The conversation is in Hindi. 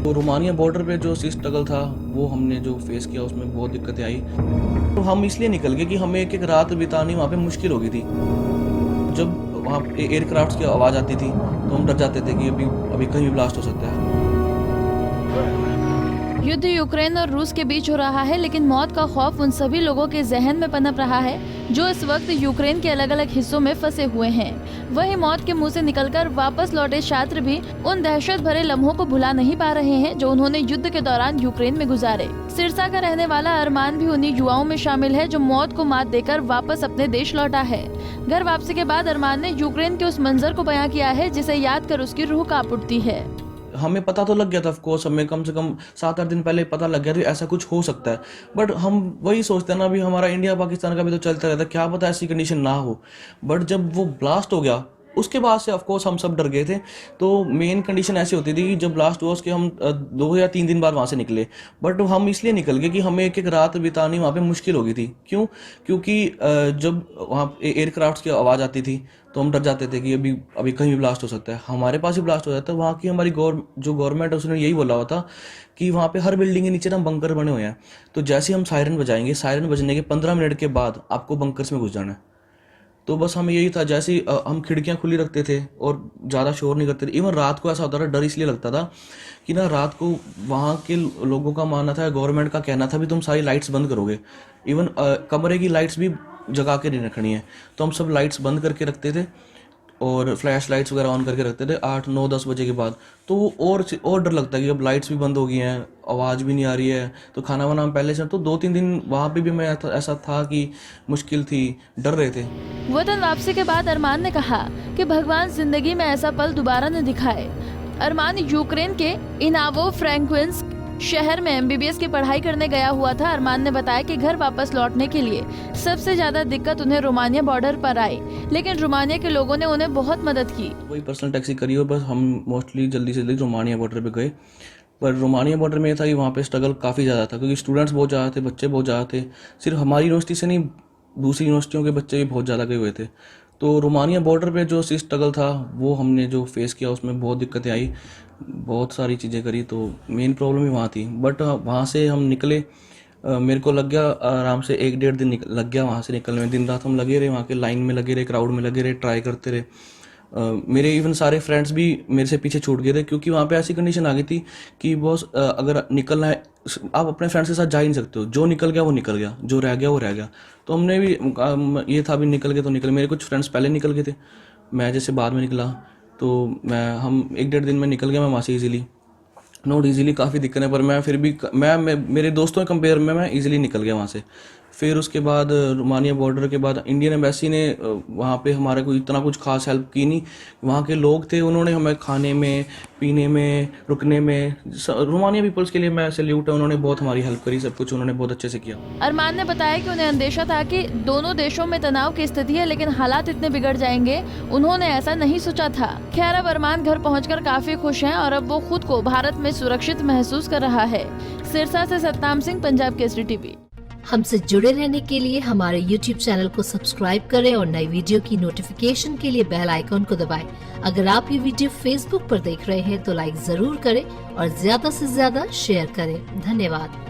तो रोमानिया बॉर्डर पे जो स्ट्रगल था वो हमने जो फेस किया उसमें बहुत दिक्कतें आई। तो हम इसलिए निकल गए कि हमें एक एक रात बितानी वहाँ पे मुश्किल हो गई थी। जब वहाँ एयरक्राफ्ट की आवाज़ आती थी तो हम डर जाते थे कि अभी अभी कहीं भी ब्लास्ट हो सकता है। युद्ध यूक्रेन और रूस के बीच हो रहा है, लेकिन मौत का खौफ उन सभी लोगों के जहन में पनप रहा है जो इस वक्त यूक्रेन के अलग अलग हिस्सों में फंसे हुए हैं। वहीं मौत के मुंह से निकलकर वापस लौटे छात्र भी उन दहशत भरे लम्हों को भुला नहीं पा रहे हैं जो उन्होंने युद्ध के दौरान यूक्रेन में गुजारे। सिरसा का रहने वाला अरमान भी उन्हीं युवाओं में शामिल है जो मौत को मात देकर वापस अपने देश लौटा है। घर वापसी के बाद अरमान ने यूक्रेन के उस मंजर को बयां किया है जिसे याद कर उसकी रूह कांप उठती है। हमें पता तो लग गया था, ऑफ कोर्स हमें कम से कम 7-8 दिन पहले पता लग गया था ऐसा कुछ हो सकता है। बट हम वही सोचते हैं ना, अभी हमारा इंडिया पाकिस्तान का भी तो चलता रहता है, क्या पता ऐसी कंडीशन ना हो। बट जब वो ब्लास्ट हो गया उसके बाद से ऑफ कोर्स हम सब डर गए थे। तो मेन कंडीशन ऐसी होती थी कि जब ब्लास्ट हुआ उसके हम 2 या 3 दिन बाद वहाँ से निकले। बट हम इसलिए निकल गए कि हमें एक एक रात बितानी वहाँ पे मुश्किल हो गई थी। क्यों? क्योंकि जब वहाँ एयरक्राफ्ट की आवाज़ आती थी तो हम डर जाते थे कि अभी अभी कहीं भी ब्लास्ट हो सकता है, हमारे पास ही ब्लास्ट हो जाता है। वहाँ की हमारी जो गवर्नमेंट है उसने यही बोला हुआ था कि वहाँ पे हर बिल्डिंग के नीचे ना बंकर बने हुए हैं, तो जैसे हम सायरन बजाएंगे, सायरन बजने के 15 मिनट के बाद आपको बंकर्स में घुस जाना है। तो बस हमें यही था, जैसे ही हम खिड़कियां खुली रखते थे और ज़्यादा शोर नहीं करते थे। इवन रात को ऐसा होता था, डर इसलिए लगता था कि ना रात को वहाँ के लोगों का मानना था, गवर्नमेंट का कहना था भी तुम सारी लाइट्स बंद करोगे। इवन कमरे की लाइट्स भी जगा के नहीं रखनी है, तो हम सब लाइट्स बंद करके रखते थे और फ्लैश लाइट्स वगैरह ऑन करके रखते थे 8, 9, 10 बजे के बाद। तो वो और डर लगता है कि अब लाइट्स भी बंद हो गई हैं, आवाज़ भी नहीं आ रही है, तो खाना वाना हम पहले से। तो 2-3 दिन वहाँ पे भी मैं ऐसा था कि मुश्किल थी, डर रहे थे। वतन वापसी के बाद अरमान ने कहा कि भगवान जिंदगी में ऐसा पल दोबारा न दिखाए। अरमान यूक्रेन के इनावो फ्रैंक्विंस्क शहर में MBBS की पढ़ाई करने गया हुआ था। अरमान ने बताया कि घर वापस लौटने के लिए सबसे ज्यादा दिक्कत उन्हें रोमानिया बॉर्डर पर आई, लेकिन रोमानिया के लोगों ने उन्हें बहुत मदद की। वही पर्सनल टैक्सी करी और बस हम मोस्टली जल्दी से जल्दी रोमानिया बॉर्डर पे गए। पर रोमानिया बॉर्डर में ये था कि वहाँ पे स्ट्रगल काफ़ी ज़्यादा था, क्योंकि स्टूडेंट्स बहुत ज़्यादा थे, बच्चे बहुत ज़्यादा थे। सिर्फ हमारी यूनिवर्सिटी से नहीं, दूसरी यूनिवर्सिटियों के बच्चे भी बहुत ज़्यादा गए हुए थे। तो रोमानिया बॉर्डर पे जो स्ट्रगल था वो हमने जो फेस किया उसमें बहुत दिक्कतें आई, बहुत सारी चीज़ें करी। तो मेन प्रॉब्लम ही वहाँ थी। बट वहाँ से हम निकले, मेरे को लग गया आराम से 1-1.5 दिन लग गया वहाँ से निकलने में। दिन रात हम लगे रहे, वहाँ के लाइन में लगे रहे, क्राउड में लगे रहे, ट्राई करते रहे। मेरे इवन सारे फ्रेंड्स भी मेरे से पीछे छूट गए थे, क्योंकि वहाँ पे ऐसी कंडीशन आ गई थी कि बॉस अगर निकलना है आप अपने फ्रेंड्स के साथ जा ही नहीं सकते हो। जो निकल गया वो निकल गया, जो रह गया वो रह गया। तो हमने भी ये था भी निकल गए तो निकल। मेरे कुछ फ्रेंड्स पहले निकल गए थे, मैं जैसे बाद में निकला। तो हम 1-1.5 दिन में निकल गया मैं वहाँ से ईजिली, नॉट ईजिली, काफ़ी दिक्कत है, पर मैं फिर भी मैं मेरे दोस्तों के कंपेयर में मैं ईजिली निकल गया वहाँ से। फिर उसके बाद रोमानिया बॉर्डर के बाद इंडियन एम्बेसी ने वहाँ पे हमारे को इतना कुछ खास हेल्प की नहीं। वहाँ के लोग थे, उन्होंने हमें खाने में, पीने में, रुकने में, रोमानिया पीपल्स के लिए मैं सैल्यूट है, उन्होंने बहुत हमारी हेल्प करी, सब कुछ उन्होंने बहुत अच्छे से किया। अरमान ने बताया कि उन्हें अंदेशा था कि दोनों देशों में तनाव की स्थिति है, लेकिन हालात इतने बिगड़ जाएंगे उन्होंने ऐसा नहीं सोचा था। खैर, अब अरमान घर पहुंचकर काफी खुश हैं और अब वो खुद को भारत में सुरक्षित महसूस कर रहा है। सिरसा से सतनाम सिंह, पंजाब केसरी टीवी। हमसे जुड़े रहने के लिए हमारे YouTube चैनल को सब्सक्राइब करें और नई वीडियो की नोटिफिकेशन के लिए बेल आइकॉन को दबाएं। अगर आप ये वीडियो Facebook पर देख रहे हैं तो लाइक जरूर करें और ज्यादा से ज्यादा शेयर करें। धन्यवाद।